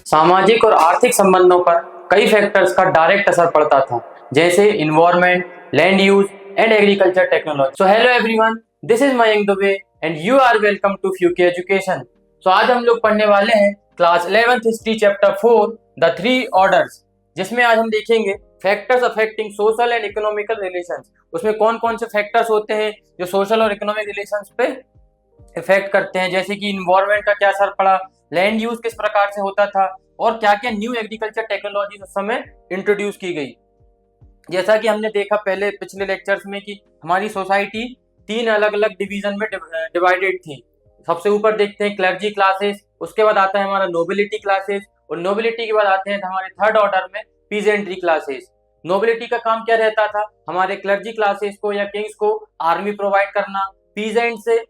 सामाजिक और आर्थिक संबंधों पर कई फैक्टर्स का डायरेक्ट असर पड़ता था, जैसे environment, land use and agriculture technology. So hello everyone, this is Mayank Dubey and you are welcome to फ्यूके एजुकेशन। सो आज हम लोग पढ़ने वाले हैं class 11th history chapter 4 the three orders, जिसमें आज हम देखेंगे factors affecting social and economical relations. उसमें कौन कौन से फैक्टर्स होते हैं जो सोशल और इकोनॉमिक रिलेशंस पे इफेक्ट करते हैं, जैसे कि इन्वायरमेंट का क्या असर पड़ा, लैंड यूज किस प्रकार से होता था और क्या क्या न्यू एग्रीकल्चर टेक्नोलॉजी उस समय इंट्रोड्यूस की गई। जैसा कि हमने देखा पहले पिछले लेक्चर्स में कि हमारी सोसाइटी तीन अलग अलग डिवीजन में डिवाइडेड थी। सबसे ऊपर देखते हैं क्लर्जी क्लासेस, उसके बाद आता है हमारा नोबिलिटी क्लासेस और नोबिलिटी के बाद आते हैं हमारे थर्ड ऑर्डर में पीजेंट्री क्लासेस। नोबिलिटी का काम क्या रहता था, हमारे क्लर्जी क्लासेस को या किंग्स को आर्मी प्रोवाइड करना, पीजेंट से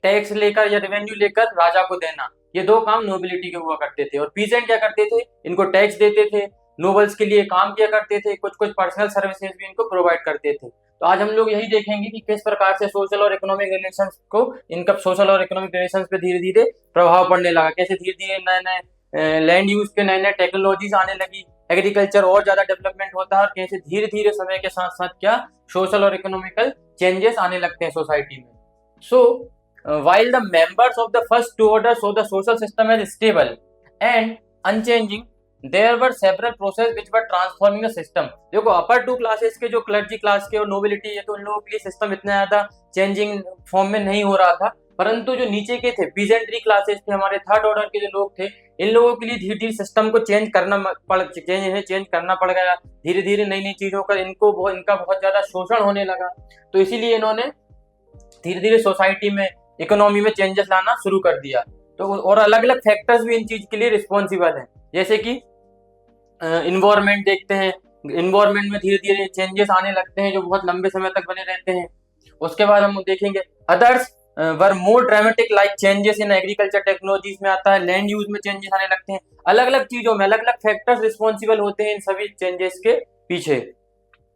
टैक्स लेकर या रेवेन्यू लेकर राजा को देना। ये दो काम नोबिलिटी के हुआ करते थे। और पीजेंट क्या करते थे, इनको टैक्स देते थे, नोबल्स के लिए काम किया करते थे, कुछ कुछ पर्सनल सर्विसेज भी इनको प्रोवाइड करते थे। तो आज हम लोग यही देखेंगे कि किस प्रकार से सोशल और इकोनॉमिक रिलेशंस को, इनका सोशल और इकोनॉमिक रिलेशंस पे धीरे धीरे प्रभाव पड़ने लगा, कैसे धीरे धीरे नए नए लैंड यूज के नए नए टेक्नोलॉजीज आने लगी, एग्रीकल्चर और ज्यादा डेवलपमेंट होता है और कैसे धीरे धीरे समय के साथ साथ क्या सोशल और इकोनॉमिकल चेंजेस आने लगते हैं सोसाइटी में। सो while the members of the first two orders saw the social system as stable and unchanging, there were several processes which were transforming the system। देखो अपर टू क्लासेस के जो clergy class के और nobility है, तो उन लोगों के लिए सिस्टम इतना ज्यादा चेंजिंग फॉर्म में नहीं हो रहा था, परंतु जो नीचे के थे पीजेंट्री क्लासेस थे, हमारे थर्ड ऑर्डर के जो लोग थे, इन लोगों के लिए धीरे धीरे सिस्टम को चेंज करना पड़ गया। धीरे धीरे नई नई चीजों का इनका बहुत ज्यादा शोषण होने लगा। तो इसीलिए इन्होंने धीरे धीरे सोसाइटी में, इकोनॉमी में चेंजेस लाना शुरू कर दिया। तो और अलग अलग फैक्टर्स भी इन चीज के लिए रिस्पॉन्सिबल हैं, जैसे कि इन्वायरमेंट देखते हैं, इन्वायरमेंट में धीरे धीरे चेंजेस आने लगते हैं जो बहुत लंबे समय तक बने रहते हैं। उसके बाद हम देखेंगे others were more dramatic like changes in agriculture technologies में आता है, लैंड यूज में चेंजेस आने लगते हैं। अलग अलग चीजों में अलग अलग फैक्टर्स रिस्पॉन्सिबल होते हैं इन सभी चेंजेस के पीछे।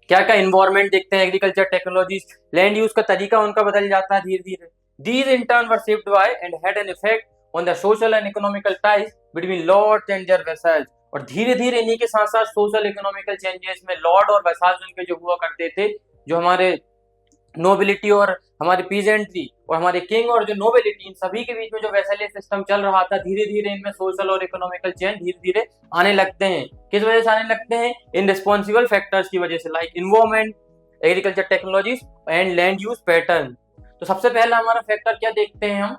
क्या क्या इन्वायरमेंट देखते हैं, एग्रीकल्चर टेक्नोलॉजीज, लैंड यूज का तरीका उनका बदल जाता है धीरे धीरे। These in turn were shaped by and had an effect on the social and economical ties between lords and their vassals। और धीरे धीरे इन्हीं के साथ साथ सोशल इकोनॉमिकल चेंजेस में लॉर्ड और वैसाल्स उनके जो हुआ करते थे, जो हमारे नोबिलिटी और हमारे पीजेंट्री और हमारे किंग और जो नोबिलिटी, इन सभी के बीच में जो वैसेलियन सिस्टम चल रहा था, धीरे धीरे इनमें सोशल और इकोनॉमिकल चेंज धीरे धीरे आने लगते हैं। किस वजह से आने लगते हैं, इन रिस्पॉन्सिबल फैक्टर्स की वजह से, like environment, agriculture technologies and land use pattern. तो सबसे पहला हमारा फैक्टर क्या देखते हैं हम,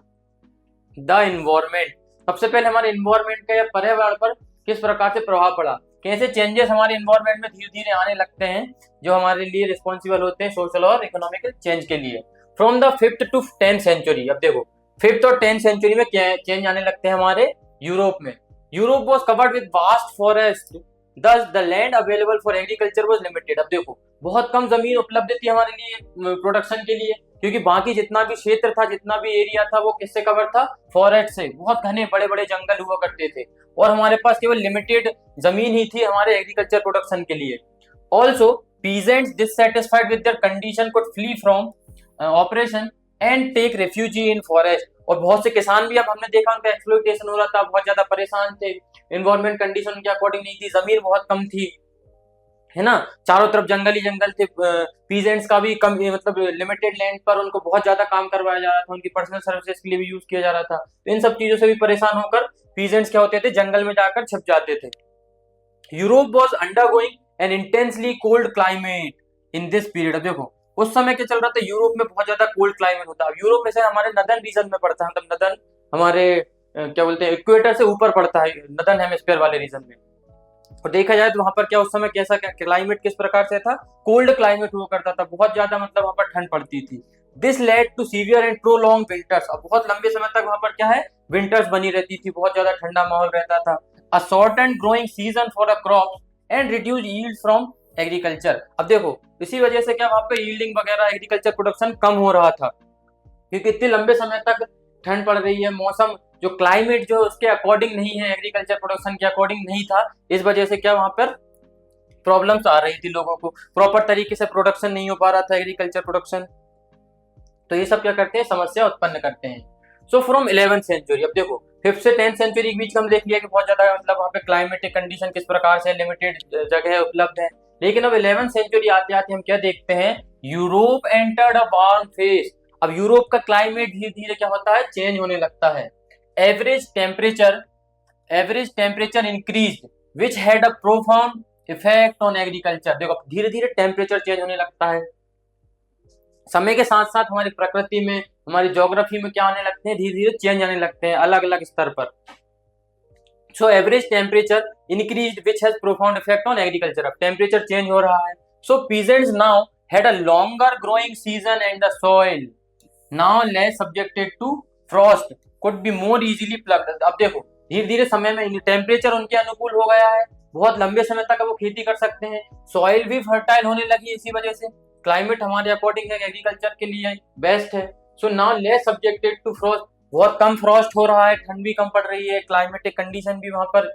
द इन्वायरमेंट। सबसे पहले हमारे इन्वायरमेंट का या पर्यावरण पर किस प्रकार से प्रभाव पड़ा, कैसे चेंजेस हमारे इन्वायरमेंट में धीरे धीरे आने लगते हैं जो हमारे लिए रिस्पॉन्सिबल होते हैं सोशल और इकोनॉमिकल चेंज के लिए। From the 5th to 10th century, अब देखो 5th और 10th सेंचुरी में क्या चेंज आने लगते हैं हमारे यूरोप में। Europe was covered with vast forest, thus the land available for agriculture was limited। अब देखो बहुत कम जमीन उपलब्ध थी हमारे लिए प्रोडक्शन के लिए, क्योंकि बाकी जितना भी क्षेत्र था, जितना भी एरिया था, वो किससे कवर था, फॉरेस्ट से। बहुत घने बड़े बड़े जंगल हुआ करते थे और हमारे पास केवल लिमिटेड जमीन ही थी हमारे एग्रीकल्चर प्रोडक्शन के लिए। Also peasants dissatisfied with their condition could flee from operation and take refuge in forest। और बहुत से किसान भी, अब हमने देखा उनका एक्सप्लॉइटेशन हो रहा था, बहुत ज्यादा परेशान थे, इन्वायरमेंट कंडीशन उनके अकॉर्डिंग नहीं थी, जमीन बहुत कम थी, है ना, चारों तरफ जंगल ही जंगल थे। पीजेंट्स का भी कम, मतलब लिमिटेड लैंड पर उनको बहुत ज्यादा काम करवाया जा रहा था, उनकी पर्सनल सर्विसेज के लिए भी यूज किया जा रहा था। तो इन सब चीजों से भी परेशान होकर पीजेंट्स क्या होते थे, जंगल में जाकर छिप जाते थे। Europe was undergoing an intensely cold climate in this period. अब देखो उस समय क्या चल रहा था, यूरोप में बहुत ज्यादा कोल्ड क्लाइमेट होता है। यूरोप में से हमारे नदर्न रीजन में पड़ता है, मतलब नदर्न हमारे क्या बोलते हैं, इक्वेटर से ऊपर पड़ता है, नदर्न हेमिस्फीयर वाले रीजन में। और देखा जाए तो वहां पर क्या उस समय कैसा क्या क्लाइमेट किस प्रकार से था, कोल्ड क्लाइमेट हुआ करता था, बहुत ज्यादा, मतलब वहां पर ठंड पड़ती थी। This led to severe and prolong winters. अब बहुत लंबे समय तक वहां पर क्या है, विंटर्स बनी रहती थी, बहुत ज्यादा ठंडा माहौल रहता था। A shortened growing season for a crop and reduce yield from agriculture. अब देखो इसी वजह से क्या वहां पे यील्डिंग वगैरह, एग्रीकल्चर प्रोडक्शन कम हो रहा था, क्योंकि इतने लंबे समय तक ठंड पड़ रही है, मौसम जो क्लाइमेट जो उसके अकॉर्डिंग नहीं है, एग्रीकल्चर प्रोडक्शन के अकॉर्डिंग नहीं था। इस वजह से क्या वहां पर प्रॉब्लम्स आ रही थी, लोगों को प्रॉपर तरीके से प्रोडक्शन नहीं हो पा रहा था, एग्रीकल्चर प्रोडक्शन। तो ये सब क्या करते हैं, समस्या उत्पन्न करते हैं। सो फ्रॉम 11th सेंचुरी, अब देखो 5th से 10th सेंचुरी के बीच हम देख लिया कि बहुत ज्यादा मतलब वहाँ पे क्लाइमेटिक कंडीशन किस प्रकार से, लिमिटेड जगह उपलब्ध है। लेकिन अब 11th सेंचुरी आते आते हम क्या देखते हैं, Europe entered a warm phase. अब यूरोप का क्लाइमेट धीरे धीरे क्या होता है, चेंज होने लगता है। Average temperature average temperature increase which had a profound effect on agriculture. देखो धीरे धीरे टेम्परेचर चेंज होने लगता है, समय के साथ साथ हमारी प्रकृति में, हमारी ज्योग्राफी में क्या आने लगते हैं, धीरे धीरे चेंज आने लगते हैं अलग अलग स्तर पर। So average temperature increase which has profound effect on agriculture. अब टेम्परेचर चेंज हो रहा है, so peasants now had a longer growing season and the soil now less subjected to frost could be more easily ploughed. अब देखो धीरे धीरे समय में टेम्परेचर उनके अनुकूल हो गया है, बहुत लंबे समय तक वो खेती कर सकते हैं, सॉइल भी फर्टाइल होने लगी है, इसी वजह से क्लाइमेट हमारे अकॉर्डिंग है, एग्रीकल्चर के लिए बेस्ट है। So now less subjected to frost, बहुत कम फ्रॉस्ट हो रहा है, ठंड भी कम पड़ रही है, क्लाइमेटिक कंडीशन भी वहां पर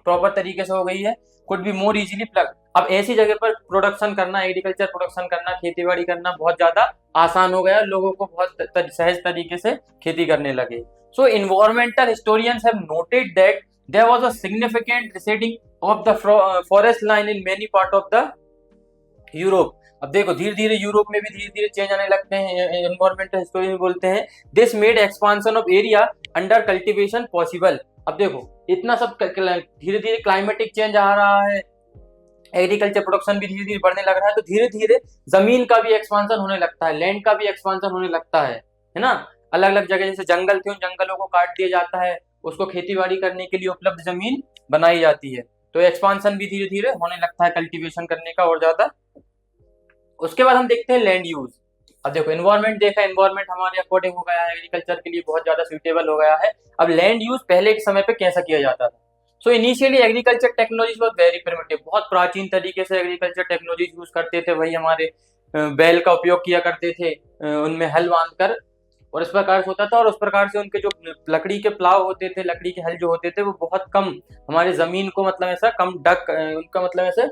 प्रॉपर तरीके से हो गई है, could be more easily plug. अब ऐसी जगह पर प्रोडक्शन करना, एग्रीकल्चर प्रोडक्शन करना, खेती बाड़ी करना बहुत ज्यादा आसान हो गया, लोगों को बहुत सहज तरीके से खेती करने लगे। So environmental historians have noted that there was a significant receding of the forest line in many part of the Europe. अब देखो धीरे धीरे यूरोप में भी धीरे धीरे चेंज आने लगते हैं, एनवायरमेंटल हिस्टोरियन बोलते हैं this made expansion of area under cultivation possible. अब देखो इतना सब धीरे धीरे क्लाइमेटिक चेंज आ रहा है, एग्रीकल्चर प्रोडक्शन भी धीरे धीरे बढ़ने लग रहा है, तो धीरे धीरे जमीन का भी एक्सपांशन होने लगता है, लैंड का भी एक्सपांशन होने लगता है ना। अलग अलग जगह जैसे जंगल थे, उन जंगलों को काट दिया जाता है, उसको खेती बाड़ी करने के लिए उपलब्ध जमीन बनाई जाती है, तो एक्सपांशन भी धीरे धीरे होने लगता है कल्टीवेशन करने का और ज्यादा। उसके बाद हम देखते हैं लैंड यूज। अब देखो एनवायरमेंट देखा, एनवायरमेंट हमारे अकॉर्डिंग हो गया है, एग्रीकल्चर के लिए बहुत ज्यादा सुइटेबल हो गया है। अब लैंड यूज पहले के समय पे कैसा किया जाता था। So initially agriculture technology was very primitive, बहुत प्राचीन तरीके से एग्रीकल्चर टेक्नोलॉजी यूज करते थे, वही हमारे बैल का उपयोग किया करते थे, उनमें हल बांधकर, और इस प्रकार से होता था। और उस प्रकार से उनके जो लकड़ी के प्लाव होते थे, लकड़ी के हल जो होते थे, वो बहुत कम हमारे जमीन को मतलब ऐसा कम डक, उनका मतलब ऐसे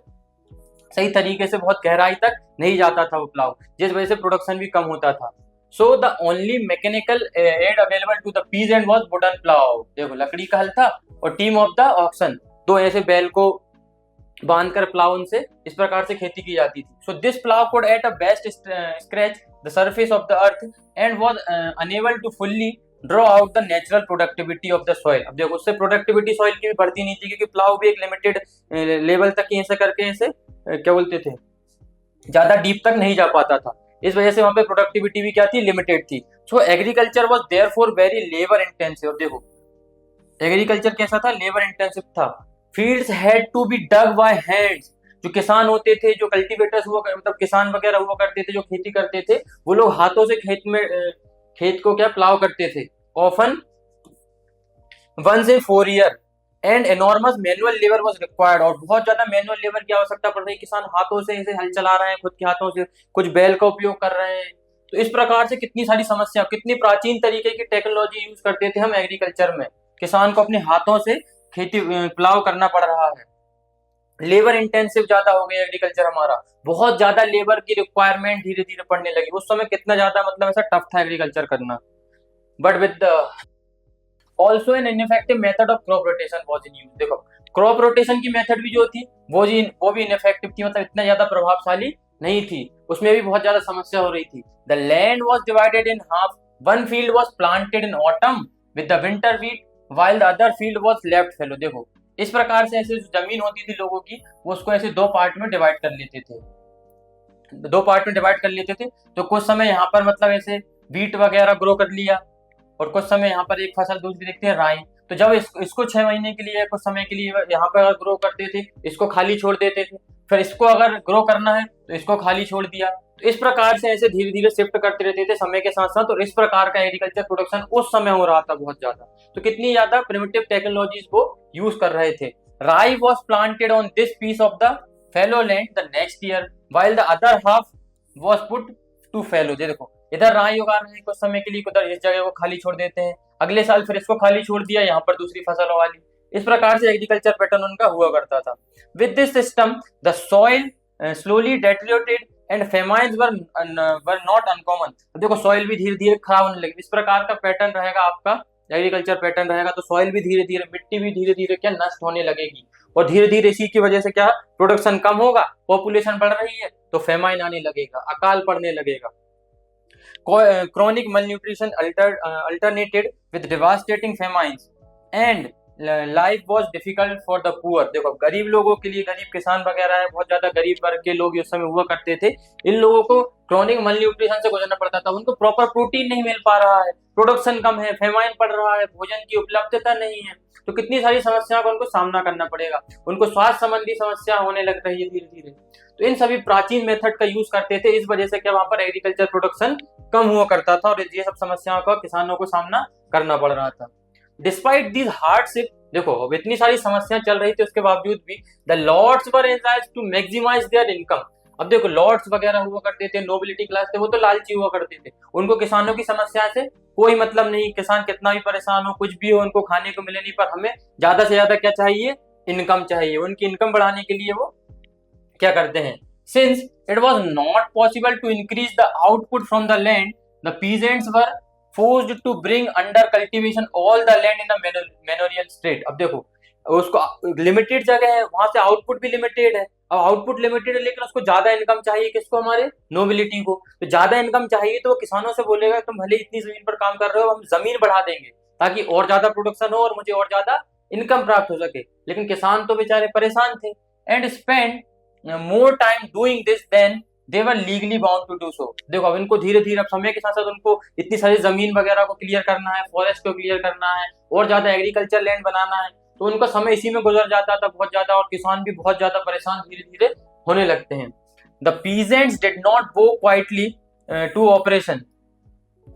सही तरीके से बहुत गहराई तक नहीं जाता था वो प्लाव, जिस वजह से प्रोडक्शन भी कम होता था। So the only mechanical aid available to the peasant was wooden plough. देखो लकड़ी का हल था और टीम ऑफ द ऑक्सन, दो ऐसे बैल को बांधकर प्लाव से इस प्रकार से खेती की जाती थी। So this plough could at a best scratch the surface of the earth and was unable to fully draw out the natural productivity of the soil. अब देखो उससे प्रोडक्टिविटी सॉइल की भी बढ़ती नहीं थी, क्योंकि प्लाव भी एक लिमिटेड लेवल तक ही ऐसे करके ऐसे क्या बोलते थे, ज्यादा डीप तक नहीं जा पाता था, इस वजह से वहां पे प्रोडक्टिविटी भी क्या थी, लिमिटेड थी। So agriculture was therefore very labour intensive. देखो एग्रीकल्चर कैसा था, लेबर इंटेंसिव था। Fields had to be dug by hands. जो किसान होते थे, जो कल्टीवेटर्स हुआ मतलब किसान वगैरह हुआ करते थे, जो खेती करते थे, वो लोग हाथों से खेत को क्या प्लाव करते थे, often once in 4 year and enormous manual labour was required. और बहुत ज्यादा मैनुअल लेबर की आवश्यकता पड़ रही है, किसान हाथों से ऐसे हल चला रहे हैं खुद के हाथों से, कुछ बैल का उपयोग कर रहे हैं, तो इस प्रकार से कितनी सारी समस्या, कितनी प्राचीन तरीके की टेक्नोलॉजी यूज करते थे हम एग्रीकल्चर में, किसान को अपने हाथों से खेती प्लाव करना पड़ रहा है। लेबर इंटेंसिव ज्यादा हो गया एग्रीकल्चर हमारा, बहुत ज्यादा लेबर की रिक्वायरमेंट धीरे धीरे पड़ने लगी। उस समय कितना ज्यादा मतलब ऐसा टफ था एग्रीकल्चर करना। But with also an ineffective method of crop rotation was in use. देखो क्रॉप रोटेशन की मेथड भी जो थी वो भी इनइफेक्टिव थी, मतलब इतना ज्यादा प्रभावशाली नहीं थी, उसमें भी बहुत ज्यादा समस्या हो रही थी। The land was divided in half, one field was planted in autumn with the winter wheat while the other field was left fallow. देखो इस प्रकार से ऐसे जमीन होती थी लोगों की, वो उसको ऐसे दो पार्ट में डिवाइड कर लेते थे, तो कुछ समय यहाँ पर मतलब ऐसे व्हीट वगैरह ग्रो कर लिया, और कुछ समय यहाँ पर एक फसल दूसरी देखते हैं राई। तो जब इसको 6 महीने के लिए कुछ समय के लिए यहाँ पर अगर ग्रो करते थे, इसको खाली छोड़ देते थे, फिर इसको अगर ग्रो करना है तो इसको खाली छोड़ दिया। तो इस प्रकार से ऐसे धीरे धीरे शिफ्ट करते रहते थे समय के साथ साथ, और इस प्रकार का एग्रीकल्चर प्रोडक्शन उस समय हो रहा था बहुत ज्यादा। तो कितनी ज्यादा प्रिमिटिव टेक्नोलॉजीज वो यूज कर रहे थे। Rye was planted on this piece of the fallow land the next year while the other half was put to fallow. देखो इधर राई उगा रहे हैं कुछ समय के लिए, उधर इस जगह को खाली छोड़ देते हैं, अगले साल फिर इसको खाली छोड़ दिया, यहाँ पर दूसरी फसल उगा ली। इस प्रकार से एग्रीकल्चर पैटर्न उनका हुआ करता था। With this system the soil slowly deteriorated and famines were not uncommon. देखो सॉइल भी धीरे धीरे खराब होने लगी। इस प्रकार का पैटर्न रहेगा आपका एग्रीकल्चर पैटर्न रहेगा तो सॉइल भी धीरे धीरे, मिट्टी भी धीरे धीरे क्या नष्ट होने लगेगी, और धीरे धीरे इसी की वजह से क्या प्रोडक्शन कम होगा, पॉपुलेशन बढ़ रही है तो फेमाइन आने लगेगा, अकाल पड़ने लगेगा। Chronic malnutrition alternated with devastating famines and life was difficult for the poor। देखो गरीब लोगों के लिए, गरीब किसान वगैरह है, बहुत ज्यादा गरीब वर्ग के लोग उस समय हुआ करते थे, इन लोगों को क्रॉनिक मलन्यूट्रिशन से गुजरना पड़ता था। उनको प्रॉपर प्रोटीन नहीं मिल पा रहा है, प्रोडक्शन कम है, फेमाइन पड़ रहा है, भोजन की उपलब्धता नहीं है, तो कितनी सारी समस्याओं का उनको सामना करना पड़ेगा। उनको स्वास्थ्य संबंधी समस्या होने लग रही है धीरे धीरे। तो इन सभी प्राचीन मेथड का यूज करते थे, इस वजह से क्या वहां पर एग्रीकल्चर प्रोडक्शन कम हुआ करता था और ये सब समस्याओं का किसानों को सामना करना पड़ रहा था। डिस्पाइट दीज हार्डशिप, देखो अब इतनी सारी समस्याएं चल रही थी उसके बावजूद भी द लॉर्ड्स वर एंजाइज्ड टू मैक्सिमाइज देयर इनकम। अब देखो लॉर्ड्स वगैरह हुआ करते थे, नोबिलिटी क्लास थे, वो तो लालची हुआ करते थे, उनको किसानों की समस्या से कोई मतलब नहीं, किसान कितना भी परेशान हो, कुछ भी हो, उनको खाने को मिले नहीं, पर हमें ज्यादा से ज्यादा क्या चाहिए, इनकम चाहिए। उनकी इनकम बढ़ाने के लिए वो क्या करते हैं, since it was not possible to increase the output from the land, the peasants were forced to bring under cultivation all the land in the manorial state. अब देखो उसको लिमिटेड जगह है, वहां से आउटपुट भी लिमिटेड है। अब आउटपुट लिमिटेड है लेकिन उसको ज्यादा इनकम चाहिए, किसको, हमारे नोबिलिटी को। तो ज्यादा इनकम चाहिए तो वो किसानों से बोलेगा तुम भले इतनी जमीन पर काम कर रहे हो, हम जमीन बढ़ा देंगे ताकि और ज्यादा प्रोडक्शन हो और मुझे और ज्यादा इनकम प्राप्त हो सके। लेकिन किसान तो बेचारे परेशान थे, and spend more time doing this than they were legally bound to do so. देखो अब इनको धीरे धीरे, अब समय के साथ साथ उनको इतनी सारी जमीन वगैरह को क्लियर करना है, फॉरेस्ट को क्लियर करना है, और ज्यादा एग्रीकल्चर लैंड बनाना है, तो उनका समय इसी में गुजर जाता था बहुत ज्यादा, और किसान भी बहुत ज्यादा परेशान धीरे धीरे होने लगते हैं। The peasants did not go quietly to operation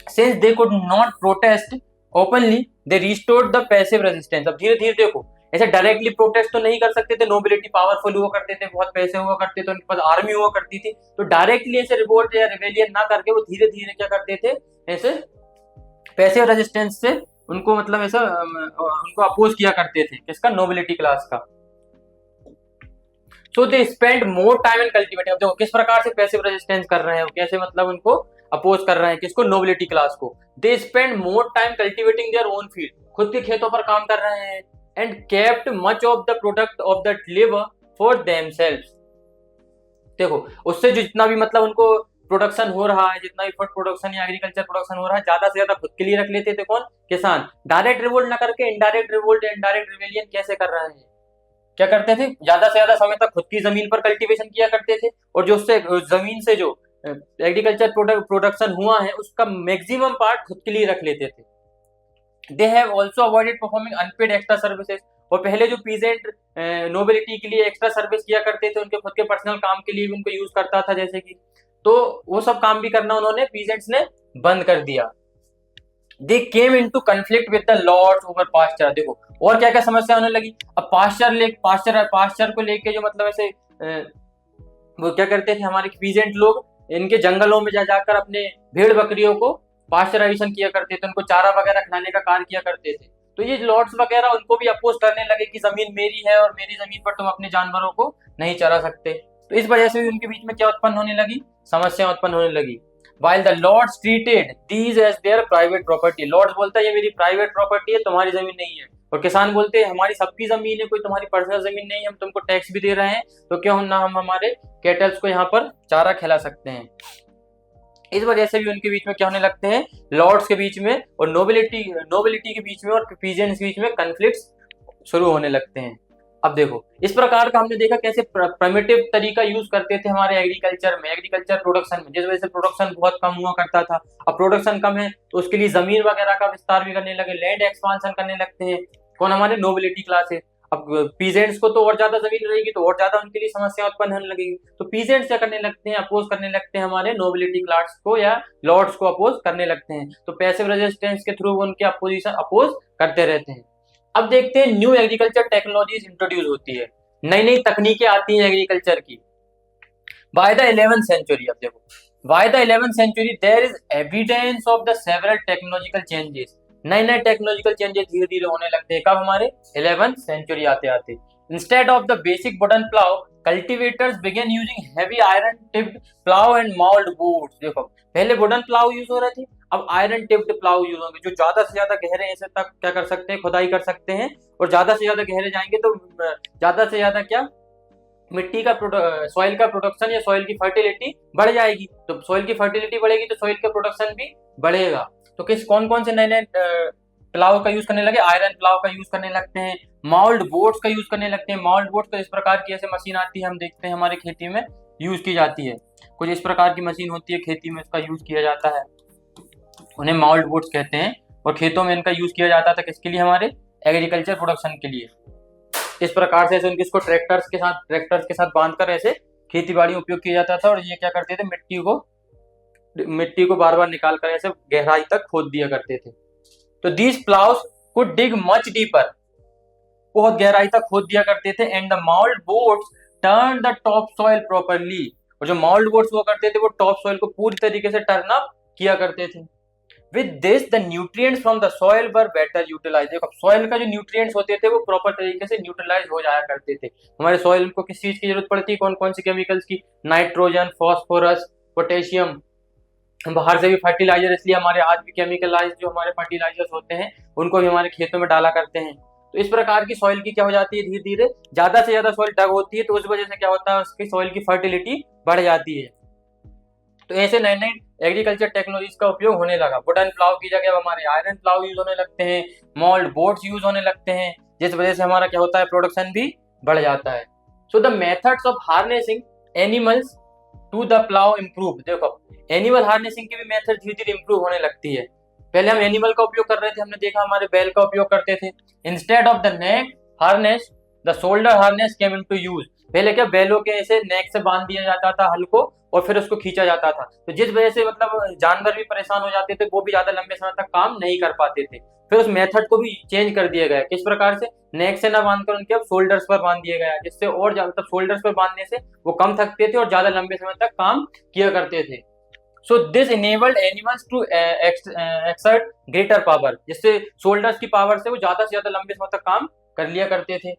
since they could not protest openly, they restored the passive resistance. अब धीरे धीरे देखो ऐसे डायरेक्टली प्रोटेस्ट तो नहीं कर सकते थे, नोबिलिटी पावरफुल हुआ करते थे, बहुत पैसे हुआ करते थे, उनके पास आर्मी हुआ करती थी, तो डायरेक्टली ऐसे रिवोल्ट या रिवेलियन ना करके वो धीरे धीरे क्या करते थे, ऐसे पैसिव रेजिस्टेंस से उनको मतलब ऐसा उनको अपोज किया करते थे, किसका, नोबिलिटी क्लास का। So they spend more time in cultivating. अब देखो किस प्रकार से पैसिव रेजिस्टेंस कर रहे हैं, कैसे मतलब उनको अपोज कर रहे हैं, किसको, नोबिलिटी क्लास को। दे spend more time cultivating their own field, खुद के खेतों पर काम कर रहे हैं, and kept much of the product of the labour for themselves. देखो उससे जो जितना भी मतलब उनको प्रोडक्शन हो रहा है, जितना भी फूड प्रोडक्शन या एग्रीकल्चर प्रोडक्शन हो रहा है, ज्यादा से ज्यादा खुद के लिए रख लेते थे, कौन, किसान। डायरेक्ट रिवोल्ट ना करके इनडायरेक्ट रिवोल्ट, इनडायरेक्ट रिवेलियन कैसे कर रहे हैं, क्या करते थे, ज्यादा से ज्यादा समय तक खुद की जमीन पर कल्टीवेशन किया करते थे, और जो उससे जमीन से जो एग्रीकल्चर प्रोडक्शन हुआ है उसका मैक्सिमम पार्ट खुद के लिए रख लेते थे। They have also avoided performing unpaid extra services. और पहले जो पीजेंट नोबिलिटी के लिए एक्स्ट्रा सर्विस किया करते थे, उनके खुद के पर्सनल काम के लिए भी उनको यूज करता था जैसे कि, तो वो सब काम भी करना उन्होंने, पीजेंट्स ने बंद कर दिया। They came into conflict with the lords over pasture. देखो और क्या क्या समस्या होने लगी। अब पास्चर को लेके जो मतलब ऐसे वो क्या करते थे हमारे पीजेंट लोग, इनके जंगलों में जाकर अपने भेड़ बकरियों को पास्चराइजेशन किया करते थे, उनको चारा वगैरह खिलाने का कार्य किया करते थे। तो ये लॉर्ड्स वगैरह उनको भी अपोज करने लगे कि जमीन मेरी है और मेरी जमीन पर तुम अपने जानवरों को नहीं चरा सकते। तो इस वजह से भी उनके बीच में क्या उत्पन्न होने लगी, समस्या उत्पन्न होने लगी। While the lords treated these as their private property, lords बोलता है ये मेरी प्राइवेट प्रॉपर्टी है, तुम्हारी जमीन नहीं है, और किसान बोलते हैं हमारी सबकी जमीन है, कोई तुम्हारी पर्सनल जमीन नहीं है, हम तुमको टैक्स भी दे रहे हैं, तो क्यों ना हम हमारे कैटल्स को यहाँ पर चारा खिला सकते हैं। इस वजह से भी उनके बीच में क्या होने लगते हैं, लॉर्ड्स के बीच में और नोबिलिटी के बीच में और पीजेंट्स के बीच में कन्फ्लिक्ट्स शुरू होने लगते हैं। अब देखो इस प्रकार का हमने देखा कैसे प्रिमिटिव तरीका यूज करते थे हमारे एग्रीकल्चर में, एग्रीकल्चर प्रोडक्शन में, जिस वजह से प्रोडक्शन बहुत कम हुआ करता था। अब प्रोडक्शन कम है तो उसके लिए जमीन वगैरह का विस्तार भी करने लगे, लैंड एक्सपांशन करने लगते हैं, कौन, हमारे नोबिलिटी क्लास है। अब पीजेंट्स को तो और ज्यादा जमीन रहेगी तो और ज्यादा उनके लिए समस्या उत्पन्न होने लगेगी, तो पीजेंट्स क्या करने लगते हैं, अपोज करने लगते हैं हमारे नोबिलिटी क्लास को या लॉर्ड्स को अपोज करने लगते हैं। तो पैसिव रेजिस्टेंस के थ्रू उनके अपोजिशन अपोज करते रहते हैं। अब देखते हैं न्यू एग्रीकल्चर टेक्नोलॉजीज इंट्रोड्यूस होती है, नई नई तकनीकें आती हैं एग्रीकल्चर की बाय द 11th सेंचुरी। अब देखो by the 11th century there is evidence of the several technological changes. नए नए टेक्नोलॉजिकल चेंजेस धीरे धीरे होने लगते हैं, कब, हमारे 11th सेंचुरी आते आते। Instead of the basic wooden plough cultivators began using heavy iron tipped plough and mould boards. देखो पहले वुडन प्लाउ यूज हो रहे थे, अब आयरन टिप्ड प्लाउ यूज होंगे, जो ज्यादा से ज्यादा गहरे ऐसे तक क्या कर सकते हैं, खुदाई कर सकते हैं, और ज्यादा से ज्यादा गहरे जाएंगे तो ज्यादा से ज्यादा क्या मिट्टी का सॉइल का प्रोडक्शन या सॉइल की फर्टिलिटी बढ़ जाएगी। तो सॉइल की फर्टिलिटी बढ़ेगी तो सॉइल का प्रोडक्शन भी बढ़ेगा। तो किस कौन कौन से नए नए प्लाव का यूज करने लगे, आयरन प्लाव का यूज करने लगते हैं, माउल्ड बोट्स का यूज करने लगते हैं। माउल्ड बोट्स तो इस प्रकार की ऐसे मशीन आती है, हम देखते हैं हमारे खेती में यूज की जाती है, कुछ इस प्रकार की मशीन होती है खेती में, इसका यूज किया जाता है, उन्हें माउल्ड बोट्स कहते हैं। और खेतों में इनका यूज किया जाता था किसके लिए, हमारे एग्रीकल्चर प्रोडक्शन के लिए। इस प्रकार से ऐसे उनके इसको ट्रैक्टर्स के साथ बांधकर ऐसे खेती बाड़ी में उपयोग किया जाता था। और ये क्या करते थे, मिट्टी को बार बार निकाल कर ऐसे गहराई तक खोद दिया करते थे। तो these ploughs could dig much deeper, बहुत गहराई तक खोद दिया करते थे। And the mould boards turn the top soil properly, और जो माउल्ड बोट्स वो करते थे वो टॉप सॉइल को पूरी तरीके से टर्न अप किया करते थे। With this, the nutrients from the soil were better utilized। देखो सॉइल का जो न्यूट्रिएंट्स होते थे वो प्रॉपर तरीके से न्यूट्रलाइज हो जाया करते थे। हमारे सॉइल को किस चीज की जरूरत पड़ती है, कौन कौन सी केमिकल्स की, नाइट्रोजन, फॉस्फोरस, पोटेशियम, बाहर से भी फर्टिलाइजर, इसलिए हमारे आज भी केमिकलाइज जो हमारे फर्टिलाइजर्स होते हैं उनको भी हमारे खेतों में डाला करते हैं। तो इस प्रकार की सॉइल की क्या हो जाती है, धीरे धीरे ज्यादा से ज्यादा सॉइल डग होती है, तो उस वजह से क्या होता है, उसकी सॉइल की फर्टिलिटी बढ़ जाती है। तो ऐसे नए नए एग्रीकल्चर टेक्नोलॉजीज का उपयोग होने लगा। वुडन प्लाव की जगह अब हमारे आयरन प्लाव यूज होने लगते हैं, मोल्ड बोट्स यूज होने लगते हैं, जिस वजह से हमारा क्या होता है, प्रोडक्शन भी बढ़ जाता है। So the methods of harnessing animals to the plough improve. देखो एनिमल हार्नेसिंग की भी मेथड धीरे धीरे इम्प्रूव होने लगती है। पहले हम एनिमल का उपयोग कर रहे थे, हमने देखा हमारे बैल का उपयोग करते थे। Instead of the neck harness the shoulder harness came into use. पहले क्या बैलों के ऐसे नेक से बांध दिया जाता था हल को और फिर उसको खींचा जाता था, तो जिस वजह से मतलब जानवर भी परेशान हो जाते थे, वो भी ज्यादा लंबे समय तक काम नहीं कर पाते थे। फिर उस मेथड को भी चेंज कर दिया गया, किस प्रकार से, नेक से ना बांधकर उनके अब शोल्डर्स पर बांध दिया गया, जिससे और मतलब शोल्डर्स पर बांधने से वो कम थकते थे और ज्यादा लंबे समय तक काम किया करते थे। So this enabled animals to exert greater power, जिससे शोल्डर्स की पावर से वो ज्यादा से ज्यादा लंबे समय तक काम कर लिया करते थे।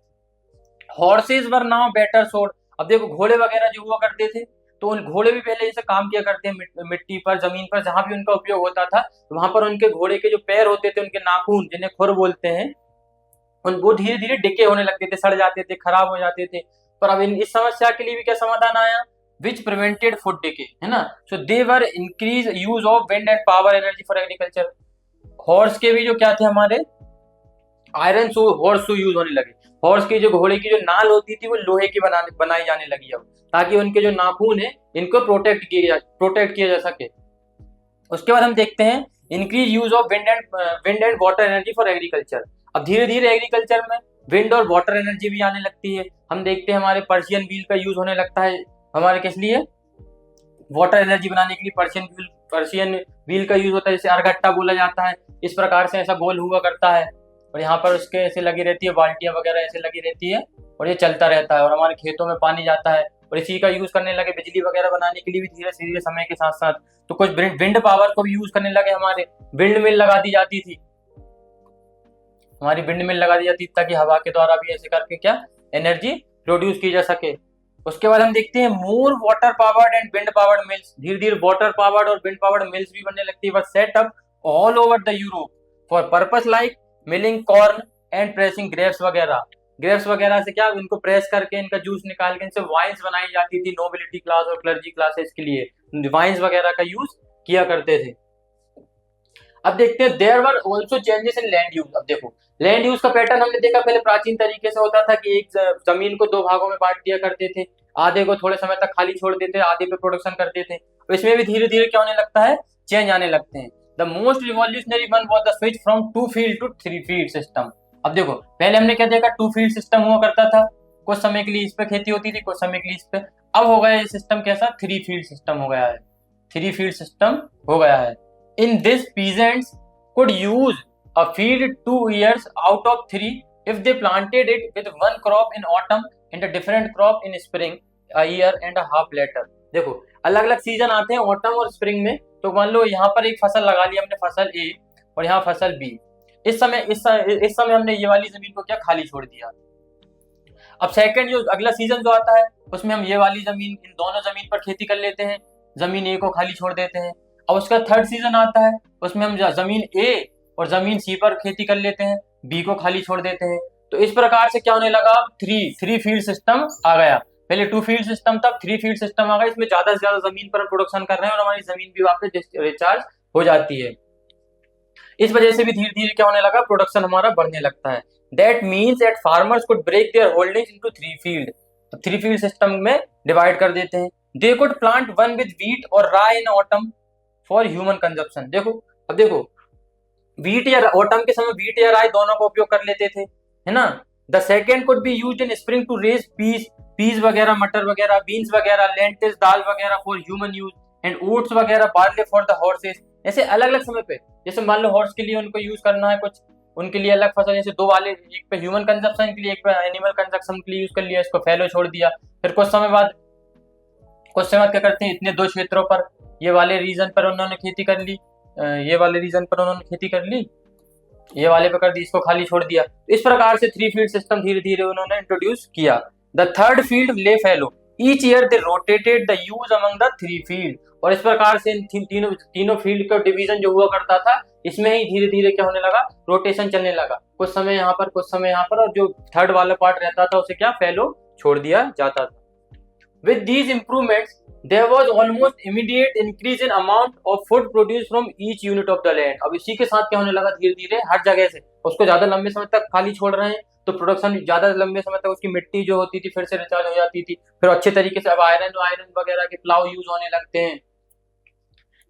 Horse's were now better sword. अब देखो घोड़े वगैरह जो हुआ करते थे, तो उन घोड़े भी पहले जैसे काम किया करते हैं मिट्टी पर, जमीन पर, जहां भी उनका उपयोग होता था वहां पर उनके घोड़े के जो पैर होते थे, उनके नाखून जिन्हें खुर बोलते हैं, उन वो धीरे धीरे डिके होने लगते थे, सड़ जाते थे, खराब हो जाते थे। पर अब इस समस्या के लिए भी क्या समाधान आया, विच प्रिवेंटेड फुट डिके, है ना। So they were increase use of wind and power energy for agriculture. Horse के भी जो क्या थे हमारे, आयरन हॉर्स शू यूज होने लगे। हॉर्स की जो घोड़े की जो नाल होती थी वो लोहे की बनाई जाने लगी अब, ताकि उनके जो नाखून है इनको प्रोटेक्ट किया जा सके। उसके बाद हम देखते हैं increase use of wind and water energy for agriculture. अब धीरे धीरे एग्रीकल्चर में विंड और वाटर एनर्जी भी आने लगती है। हम देखते हैं हमारे पर्शियन व्हील का यूज होने लगता है, हमारे किस लिए, वाटर एनर्जी बनाने के लिए पर्शियन व्हील का यूज होता है, जैसे अरगट्टा बोला जाता है। इस प्रकार से ऐसा गोल हुआ करता है और यहाँ पर उसके ऐसे लगी रहती है, बाल्टियां वगैरह ऐसे लगी रहती है और ये चलता रहता है और हमारे खेतों में पानी जाता है। और इसी का यूज करने लगे बिजली वगैरह बनाने के लिए भी धीरे धीरे समय के साथ साथ। तो कुछ विंड पावर को भी यूज करने लगे, हमारे विंड मिल लगा दी जाती थी, हमारी विंड मिल लगा दी जाती थी ताकि हवा के द्वारा भी ऐसे करके क्या एनर्जी प्रोड्यूस की जा सके। उसके बाद हम देखते हैं more water powered and wind powered mills. धीरे धीरे वाटर पावर्ड और विंड पावर्ड मिल्स भी बनने लगती है, set up all over the Europe for purpose like milling corn and pressing grapes वगैरह। ग्रेप्स वगैरह से क्या, इनको प्रेस करके इनका जूस निकाल के इनसे वाइन्स बनाई जाती थी, नोबिलिटी क्लास और क्लर्जी क्लासेस के लिए वाइन्स वगैरह का यूज किया करते थे। अब देखते हैं there were also changes in land use. अब देखो लैंड यूज का पैटर्न हमने देखा, पहले प्राचीन तरीके से होता था कि एक जमीन को दो भागों में बांट दिया करते थे, आधे को थोड़े समय तक खाली छोड़ देते, आधे पे प्रोडक्शन करते थे। तो इसमें भी धीरे धीरे क्या होने लगता है, चेंज आने लगते हैं। The most revolutionary one was the switch from 2 field to 3 field system. अब देखो पहले हमने क्या देखा, 2 फील्ड सिस्टम हुआ करता था, कुछ समय के लिए इस पे खेती होती थी, कुछ समय के लिए इस पे। अब हो गया ये सिस्टम कैसा, 3 फील्ड सिस्टम हो गया है, 3 फील्ड सिस्टम हो गया है। In this peasants could use a field 2 years out of 3 if they planted it with one crop in autumn and a different crop in spring a year and a half later। देखो अलग अलग season आते हैं autumn और spring में, तो मान लो यहाँ पर एक फसल लगा ली हमने, फसल ए, और यहाँ फसल बी। इस समय हमने ये वाली जमीन को क्या खाली छोड़ दिया। अब सेकंड जो अगला सीजन जो आता है उसमें हम ये वाली जमीन, इन दोनों जमीन पर खेती कर लेते हैं, जमीन ए को खाली छोड़ देते हैं। अब उसका थर्ड सीजन आता है, उसमें हम जमीन ए और जमीन सी पर खेती कर लेते हैं, बी को खाली छोड़ देते हैं। तो इस प्रकार से क्या होने लगा, थ्री फील्ड सिस्टम आ गया। पहले 2 फील्ड सिस्टम था, 3 फील्ड सिस्टम आ गया। इसमें ज्यादा से ज्यादा जमीन पर प्रोडक्शन कर रहे हैं और हमारी जमीन भी वापस रिचार्ज हो जाती है। इस वजह से भी धीरे धीरे क्या होने लगा, प्रोडक्शन हमारा बढ़ने लगता है। That means that farmers could break their holdings into 3 field, 3 field system में डिवाइड कर देते हैं। They could plant one with wheat और rye in autumn for human consumption. देखो, अब देखो, व्हीट या ऑटम के समय व्हीट या राई दोनों का उपयोग कर लेते थे, है ना। The second could be used in spring to raise peas वगैरह, मटर वगैरह, बीन्स वगैरह, लेंटिल्स, दाल वगैरह for human use, and oats वगैरह, बार्ले फॉर द हॉर्सेस। ऐसे अलग अलग समय पे, जैसे मान लो हॉर्स के लिए उनको यूज करना है कुछ, उनके लिए अलग फसल, जैसे 2 वाले, एक पे ह्यूमन कंजप्शन के लिए, एक पे एनिमल कंजप्शन के लिए यूज कर लिया, इसको फैलो छोड़ दिया। फिर कुछ समय बाद क्या करते हैं, इतने 2 क्षेत्रों पर, ये वाले रीजन पर उन्होंने खेती कर ली, ये वाले रीजन पर उन्होंने खेती कर ली, ये वाले पे कर दी, इसको खाली छोड़ दिया। तो इस प्रकार से 3 फील्ड सिस्टम धीरे धीरे उन्होंने इंट्रोड्यूस किया। The third field lay fallow, each year they rotated the use among the 3 field. और इस प्रकार से इन तीनों फील्ड का डिवीजन जो हुआ करता था, इसमें ही धीरे धीरे क्या होने लगा, रोटेशन चलने लगा, कुछ समय यहाँ पर, कुछ समय यहाँ पर, और जो थर्ड वाला पार्ट रहता था उसे क्या, फैलो छोड़ दिया जाता था। With these improvements, there was almost immediate increase in amount of food produced from each unit of the land। अब इसी के साथ क्या होने लगा, धीरे धीरे हर जगह से उसको ज्यादा लंबे समय तक खाली छोड़ रहे हैं, तो प्रोडक्शन ज्यादा लंबे समय तक, उसकी मिट्टी जो होती थी फिर से रिचार्ज हो जाती थी, फिर अच्छे तरीके से अब आयरन वगैरह के प्लाव यूज होने लगते हैं,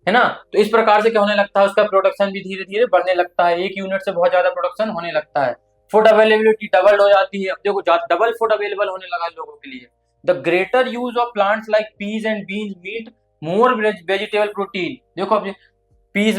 है ना। तो इस प्रकार से क्या होने लगता है, उसका प्रोडक्शन भी धीरे धीरे बढ़ने लगता है, एक यूनिट से बहुत ज्यादा प्रोडक्शन होने लगता है। फूड अवेलेबिलिटी डबल हो जाती है, अब देखो डबल फूड अवेलेबल होने लगा लोगों के लिए। The greater use of plants like peas and beans meant more vegetable protein. देखो अब पीज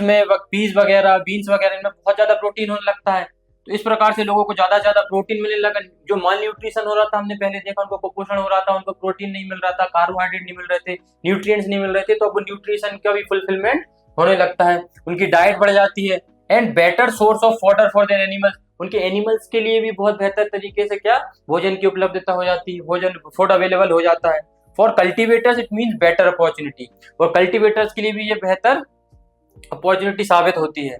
वगैरह, बीन्स वगैरह, इनमें बहुत ज्यादा प्रोटीन होने लगता है। तो इस प्रकार से लोगों को ज्यादा से ज्यादा प्रोटीन मिलने लगा। जो माल न्यूट्रिशन हो रहा था, हमने पहले देखा, उनको कुपोषण हो रहा था, उनको प्रोटीन नहीं मिल रहा था, कार्बोहाइड्रेट नहीं मिल रहे थे, न्यूट्रिएंट्स नहीं मिल रहे थे, तो अब न्यूट्रिशन का भी फुलफिलमेंट होने लगता है, उनकी डाइट बढ़ जाती है। And better source of fodder for their animals, उनके एनिमल्स के लिए भी बहुत बेहतर तरीके से क्या, भोजन की उपलब्धता हो जाती है, भोजन फूड अवेलेबल हो जाता है। For cultivators it means better opportunity, और कल्टिवेटर्स के लिए भी ये बेहतर अपॉर्चुनिटी साबित होती है।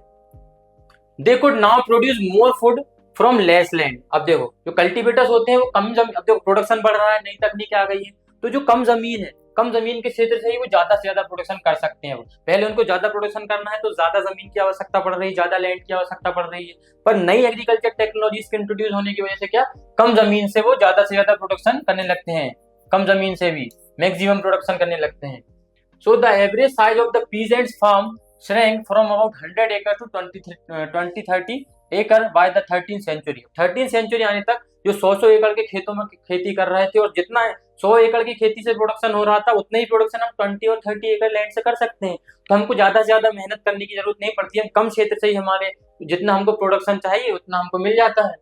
They could now produce more food from less land. अब देखो, जो कल्टिवेटर्स होते हैं वो कम जमीन, अब देखो प्रोडक्शन बढ़ रहा है, नई तकनीक आ गई है, तो जो कम जमीन है, कम जमीन के क्षेत्र से ही वो ज्यादा से ज्यादा प्रोडक्शन कर सकते हैं। पहले उनको ज्यादा प्रोडक्शन करना है तो ज्यादा जमीन की आवश्यकता पड़ रही है, ज्यादा लैंड की आवश्यकता पड़ रही है, पर नई एग्रीकल्चर टेक्नोलॉजीज के इंट्रोड्यूस होने की वजह से क्या, कम जमीन से वो ज्यादा से ज्यादा प्रोडक्शन करने लगते हैं, कम जमीन से भी मैक्सिमम प्रोडक्शन करने लगते हैं। So the average size of the peasants farm shrank from about 100 acre to 20-30 एकड़ by the 13th century. 13th century आने तक जो 100 एकड़ के खेतों में खेती कर रहे थे, और जितना 100 एकड़ की खेती से प्रोडक्शन हो रहा था, उतना ही प्रोडक्शन हम 20 और 30 एकड़ लैंड से कर सकते हैं। तो हमको ज्यादा से ज्यादा मेहनत करने की जरूरत नहीं पड़ती है, हम कम क्षेत्र से ही हमारे जितना हमको प्रोडक्शन चाहिए उतना हमको मिल जाता है।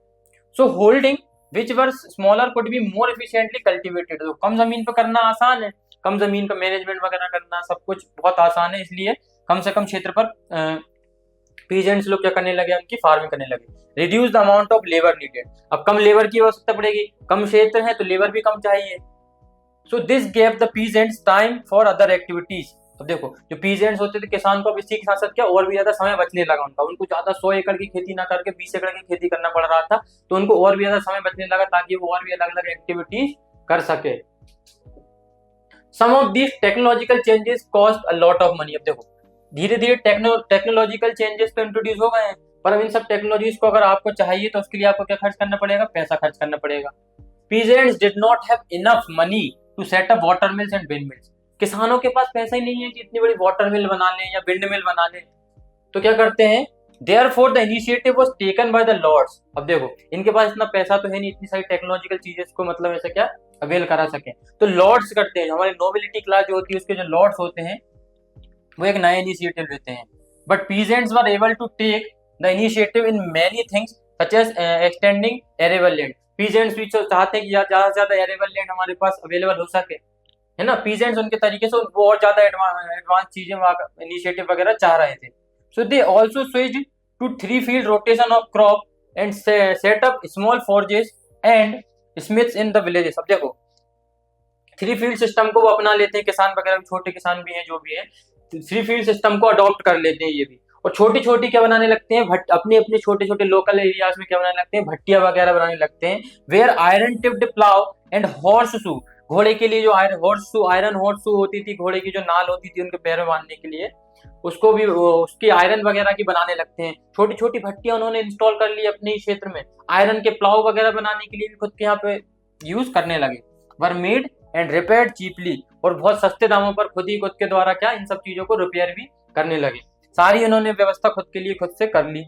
So holding which were smaller could be more efficiently cultivated. तो कम जमीन पर करना आसान है, कम जमीन का मैनेजमेंट वगैरह करना सब कुछ बहुत आसान है, इसलिए कम से कम क्षेत्र पर पीजेंट्स लोग क्या करने लगे, उनकी फार्मिंग करने लगे। Reduce the amount of labour needed, अब कम लेबर की आवश्यकता पड़ेगी, कम क्षेत्र है तो लेबर भी कम चाहिए। So this gave the peasants time for other activities. अब देखो, जो पीजेंट्स होते थे किसान को, अब इसी के साथ साथ क्या और भी ज्यादा समय बचने लगा उनका, उनको ज्यादा 100 एकड़ की खेती ना करके 20 एकड़ की खेती करना पड़ रहा था, तो उनको और भी ज्यादा समय बचने लगा ताकि वो और भी अलग अलग एक्टिविटीज कर सके। Some of this technological changes cost a lot of money. अब देखो, धीरे धीरे टेक्नोलॉजिकल चेंजेस तो इंट्रोड्यूस हो गए हैं, पर अब इन सब टेक्नोलॉजीज को अगर आपको चाहिए तो उसके लिए आपको क्या खर्च करना पड़ेगा, पैसा खर्च करना पड़ेगा। Peasants did not have enough money to set up water mills and wind mills. किसानों के पास पैसा ही नहीं है कि इतनी बड़ी वाटर मिल बना लें या विंड मिल बना लें, तो क्या करते हैं, therefore the initiative was taken by the lords. अब देखो, इनके पास इतना पैसा तो है नहीं, इतनी सारी टेक्नोलॉजिकल चीजें को मतलब ऐसा क्या अवेल करा सके, तो लॉर्ड्स करते हैं। हमारी नोबिलिटी क्लास जो होती है उसके जो लॉर्ड्स होते हैं वो एक नया इनिशिएटिव लेते हैं। But peasants were able to take the initiative in many things such as extending arable land. Peasants भी चाहते हैं कि ज्यादा से ज्यादा एरेबल लैंड हमारे पास अवेलेबल हो सके, है ना। पीजेंट्स उनके तरीके से वो और ज्यादा एडवांस चीजें इनिशिएटिव वगैरह चाह रहे थे। So they also switched to 3 field rotation of crop and set up small forges and smiths in the villages. अब देखो, 3 फील्ड सिस्टम को वो अपना लेते हैं, किसान वगैरह छोटे किसान भी हैं जो भी है, थ्री फील्ड सिस्टम को अडॉप्ट कर लेते हैं ये भी। और छोटी छोटी क्या बनाने लगते हैं, अपने अपने छोटे छोटे लोकल एरियाज में क्या बनाने लगते हैं, भट्टियां वगैरह बनाने लगते हैं। Where iron tipped plough and horse shoe, घोड़े के लिए जो आयरन हॉर्स शू होती थी, घोड़े की जो नाल होती थी उनके पैर में बांधने के लिए, उसको भी उसकी आयरन वगैरह की बनाने लगते हैं। छोटी छोटी भट्टियां उन्होंने इंस्टॉल कर ली अपने ही क्षेत्र में, आयरन के प्लाव वगैरह बनाने के लिए भी खुद के यहाँ पे यूज करने लगे। Were made and repaired cheaply, और बहुत सस्ते दामों पर खुद ही खुद के द्वारा क्या इन सब चीजों को रिपेयर भी करने लगे। सारी उन्होंने व्यवस्था खुद के लिए खुद से कर ली।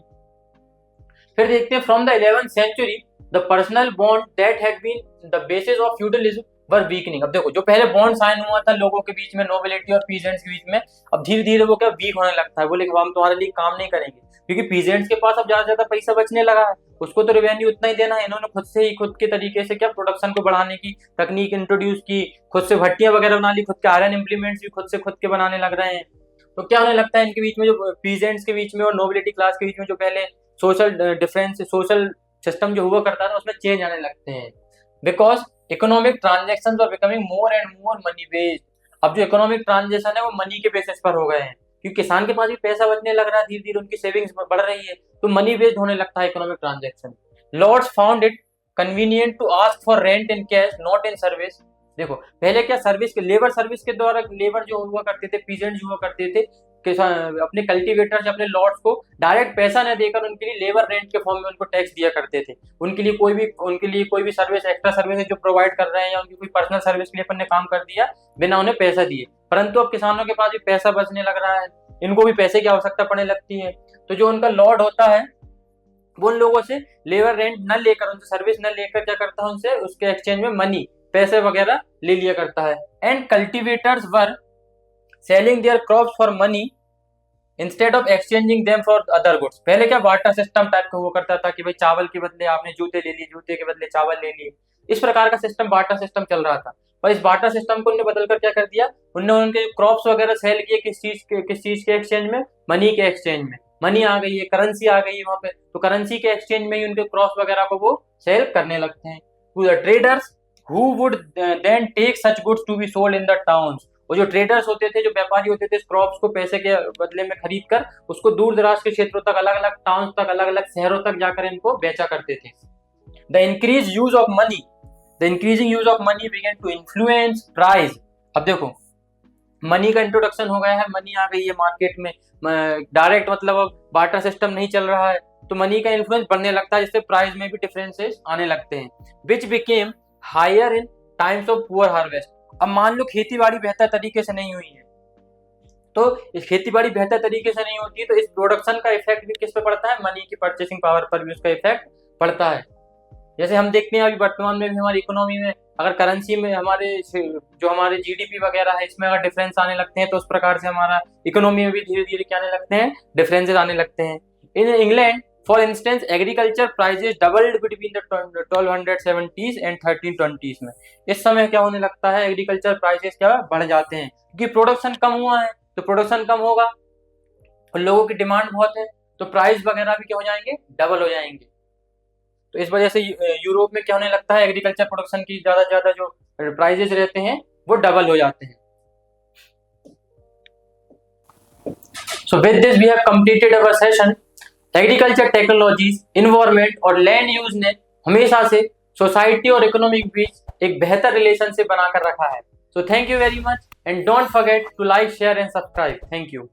फिर देखते हैं from the 11th century the personal bond that had been the basis of feudalism were weakening. अब देखो, जो पहले बॉन्ड साइन हुआ था लोगों के बीच में, नोबिलिटी और पीजेंट्स के बीच में, अब धीरे धीरे वो क्या वीक होने लगता है। बोले कि हम तुम्हारे लिए काम नहीं करेंगे, क्योंकि पीजेंट्स के पास अब ज्यादा ज्यादा पैसा बचने लगा है, उसको तो रेवेन्यू उतना ही देना है। इन्होंने खुद से ही खुद के तरीके से क्या प्रोडक्शन को बढ़ाने की तकनीक इंट्रोड्यूस की, खुद से भट्टियां वगैरह बना ली, खुद के आयरन इंप्लीमेंट्स भी खुद के बनाने लग रहे हैं। तो क्या होने लगता है इनके बीच में, जो पीजेंट्स के बीच में और नोबिलिटी क्लास के बीच में जो पहले सोशल डिफरेंस, सोशल सिस्टम जो हुआ करता था, उसमें चेंज आने लगते हैं। Because economic transaction are becoming more and more money based. अब जो इकोनॉमिक ट्रांजेक्शन है वो मनी के बेसिस पर हो गए हैं, क्योंकि किसान के पास भी पैसा बचने लग रहा है, धीरे धीरे उनकी सेविंग्स बढ़ रही है, तो मनी बेस्ड होने लगता है economic transaction. Lords found it convenient to ask for rent in cash not in service. देखो, पहले क्या सर्विस के, लेबर सर्विस के द्वारा लेबर जो हुआ करते थे, पीजेंट जो हुआ करते थे, अपने कल्टीवेटर्स, अपने लॉर्ड्स को डायरेक्ट पैसा न देकर उनके लिए लेबर रेंट के फॉर्म में उनको टैक्स दिया करते थे। उनके लिए कोई भी सर्विस, एक्स्ट्रा सर्विस जो प्रोवाइड कर रहे हैं, या उनकी कोई पर्सनल सर्विस के लिए अपन ने काम कर दिया बिना उन्हें पैसा दिए। परंतु अब किसानों के पास भी पैसा बचने लग रहा है, इनको भी पैसे की आवश्यकता पड़ने लगती है, तो जो उनका लॉर्ड होता है वो उन लोगों से लेबर रेंट न लेकर, उनसे सर्विस न लेकर क्या करता है, उनसे उसके एक्सचेंज में मनी, पैसे वगैरह ले लिया करता है। And cultivators were selling their crops for money instead of exchanging them for other goods. पहले क्या बार्टर सिस्टम टाइप का हुआ करता था कि भाई चावल के बदले आपने जूते ले लिए, जूते के बदले चावल ले लिए, इस प्रकार का सिस्टम, बार्टर सिस्टम चल रहा था। पर इस बार्टर सिस्टम को उन्होंने बदलकर क्या कर दिया, उन्होंने उनके क्रॉप्स वगैरह सेल किए किस चीज के एक्सचेंज में, मनी के एक्सचेंज में। मनी आ गई है, करेंसी आ गई है वहां पे, तो करेंसी के एक्सचेंज में ही उनके क्रॉप्स वगैरह को वो सेल करने लगते हैं to the traders who would then take such goods to be sold in the towns. और जो ट्रेडर्स होते थे, जो व्यापारी होते थे, क्रॉप्स को पैसे के बदले में खरीद कर उसको दूर दराज के क्षेत्रों तक, अलग अलग टाउन तक, अलग अलग शहरों तक जाकर इनको बेचा करते थे। The increasing use of money began to influence price. अब देखो, मनी का इंट्रोडक्शन हो गया है, मनी आ गई है मार्केट में, डायरेक्ट मतलब अब बार्टर सिस्टम नहीं चल रहा है, तो मनी का इन्फ्लुएंस बढ़ने लगता है, जिससे प्राइस में भी डिफरेंसेस आने लगते हैं। Which became higher in times of poor harvest. अब मान लो खेती बाड़ी बेहतर तरीके से नहीं हुई है, तो इस खेती बाड़ी बेहतर तरीके से नहीं होती है, तो इस प्रोडक्शन का इफेक्ट भी किस पे पड़ता है, मनी की परचेसिंग पावर पर भी उसका इफेक्ट पड़ता है। जैसे हम देखते हैं अभी वर्तमान में भी हमारी इकोनॉमी में, अगर करेंसी में हमारे जीडीपी वगैरह है, इसमें अगर डिफरेंस आने लगते हैं, तो उस प्रकार से हमारा इकोनॉमी में भी धीरे धीरे क्या आने लगते हैं, डिफरेंसेस आने लगते हैं। In England for instance agriculture prices doubled between the 1270s and 1320s में। इस समय क्या होने लगता है, एग्रीकल्चर प्राइसेस क्या बढ़ जाते हैं, क्योंकि प्रोडक्शन कम हुआ है, तो प्रोडक्शन कम होगा और लोगों की डिमांड बहुत है, तो प्राइस वगैरह भी क्या हो जाएंगे, डबल हो जाएंगे। तो इस वजह से यूरोप में क्या होने लगता है, एग्रीकल्चर प्रोडक्शन की ज्यादा जो प्राइजेस रहते हैं वो डबल हो जाते हैं। So with this we have completed our session. Agriculture technologies, environment और लैंड यूज ने हमेशा से सोसाइटी और इकोनॉमी के बीच एक बेहतर रिलेशनशिप बनाकर रखा है। So thank you very much and don't forget to like, share and subscribe. Thank you.